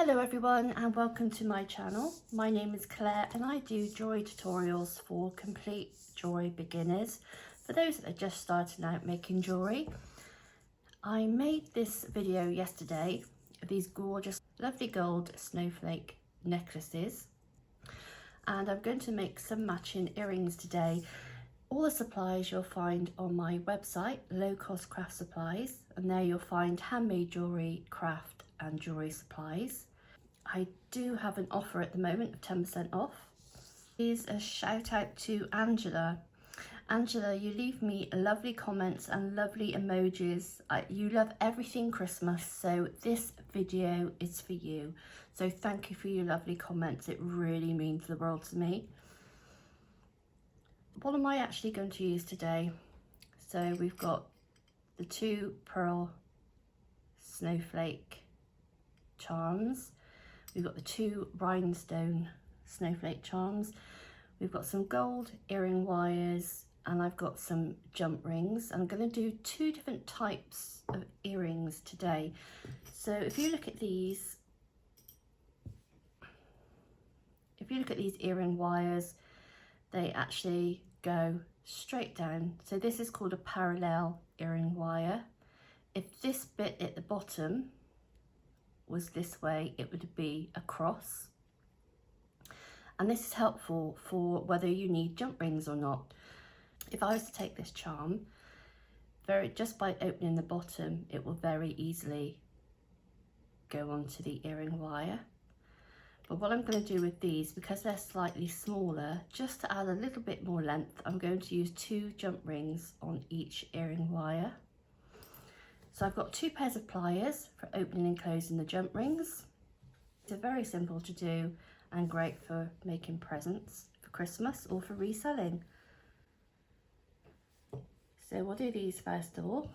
Hello everyone and welcome to my channel. My name is Claire and I do jewellery tutorials for complete jewellery beginners, for those that are just starting out making jewellery. I made this video yesterday of these gorgeous lovely gold snowflake necklaces, and I'm going to make some matching earrings today. All the supplies you'll find on my website, Low Cost Craft Supplies, and there you'll find handmade jewellery, craft and jewellery supplies. I do have an offer at the moment of 10% off. Here's a shout out to Angela. Angela, you leave me lovely comments and lovely emojis. You love everything Christmas, so this video is for you. So thank you for your lovely comments. It really means the world to me. What am I actually going to use today? So we've got the 2 pearl snowflake charms. We've got the 2 rhinestone snowflake charms. We've got some gold earring wires, and I've got some jump rings. I'm going to do 2 different types of earrings today. So if you look at these earring wires, they actually go straight down. So this is called a parallel earring wire. If this bit at the bottom was this way, it would be a cross. And this is helpful for whether you need jump rings or not. If I was to take this charm, just by opening the bottom, it will very easily go onto the earring wire. But what I'm going to do with these, because they're slightly smaller, just to add a little bit more length, I'm going to use 2 jump rings on each earring wire. So I've got 2 pairs of pliers for opening and closing the jump rings. They're very simple to do and great for making presents for Christmas or for reselling. So we'll do these first of all.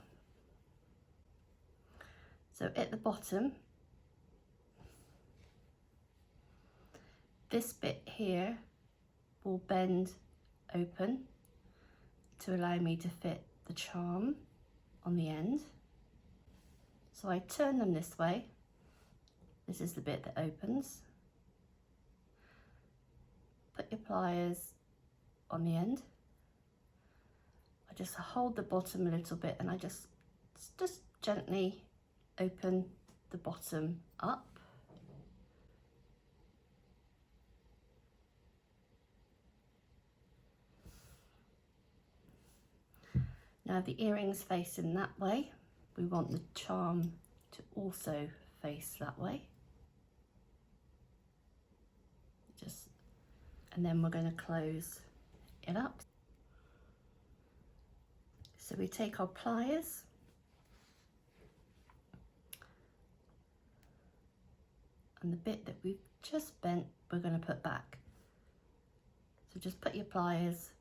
So at the bottom, this bit here will bend open to allow me to fit the charm on the end. So I turn them this way. This is the bit that opens. Put your pliers on the end. I just hold the bottom a little bit and I just gently open the bottom up. Now the earrings facing that way, we want the charm to also face that way. And then we're going to close it up. So we take our pliers and the bit that we've just bent, we're going to put back. So just put your pliers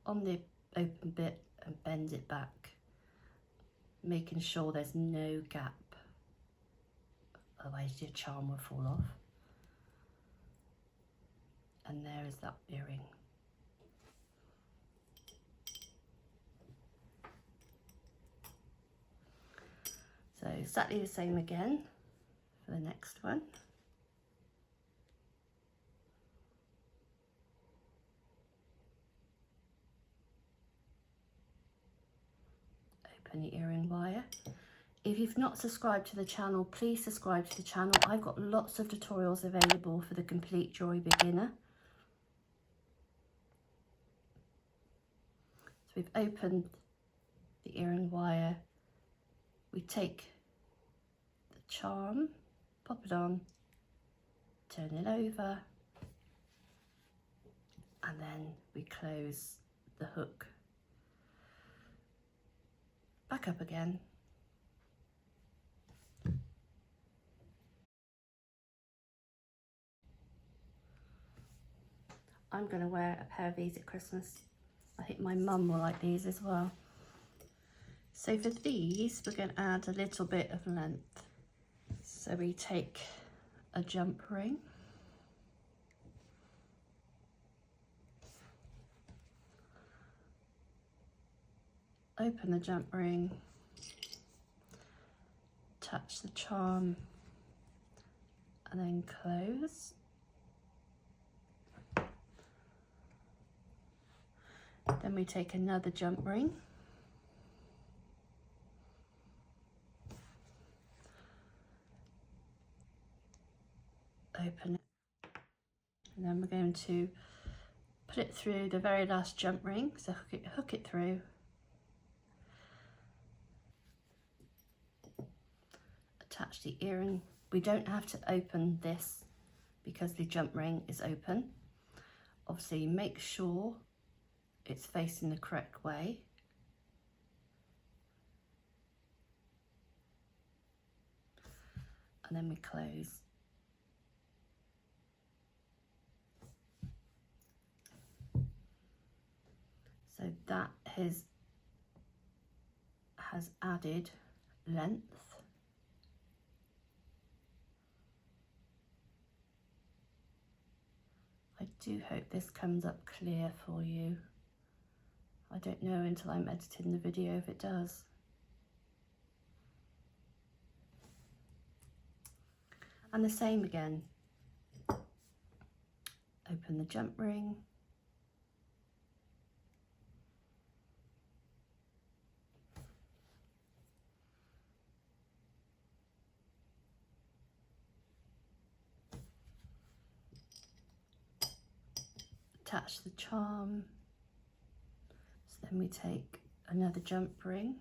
on the open bit and bend it back, making sure there's no gap, otherwise your charm will fall off. And there is that earring. So exactly the same again for the next one. Open the earring wire. If you've not subscribed to the channel, please subscribe to the channel. I've got lots of tutorials available for the complete jewellery beginner. So we've opened the earring wire. We take the charm, pop it on, turn it over, and then we close the hook back up again. I'm going to wear a pair of these at Christmas. I think my mum will like these as well. So for these, we're going to add a little bit of length. So we take a jump ring. Open the jump ring, touch the charm and then close. Then we take another jump ring, open it, and then we're going to put it through the very last jump ring, so hook it through, attach the earring. We don't have to open this because the jump ring is open. Obviously make sure it's facing the correct way. And then we close. So that has added length. I do hope this comes up clear for you. I don't know until I'm editing the video if it does. And the same again. Open the jump ring. Attach the charm. So then we take another jump ring.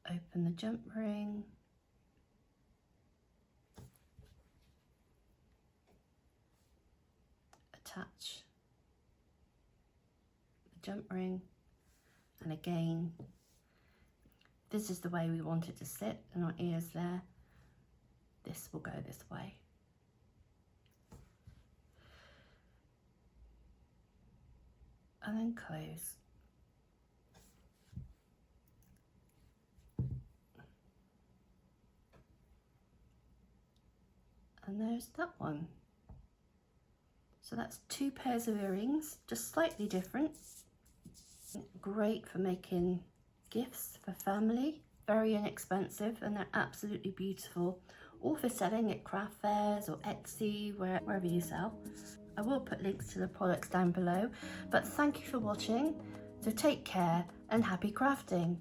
Open the jump ring. Attach the jump ring, and again, this is the way we want it to sit, and our ears there. This will go this way. And then close. And there's that one. So that's 2 pairs of earrings, just slightly different. Great for making gifts for family, very inexpensive, and they're absolutely beautiful. Or for selling at craft fairs or Etsy, wherever you sell. I will put links to the products down below, but thank you for watching. So take care and happy crafting.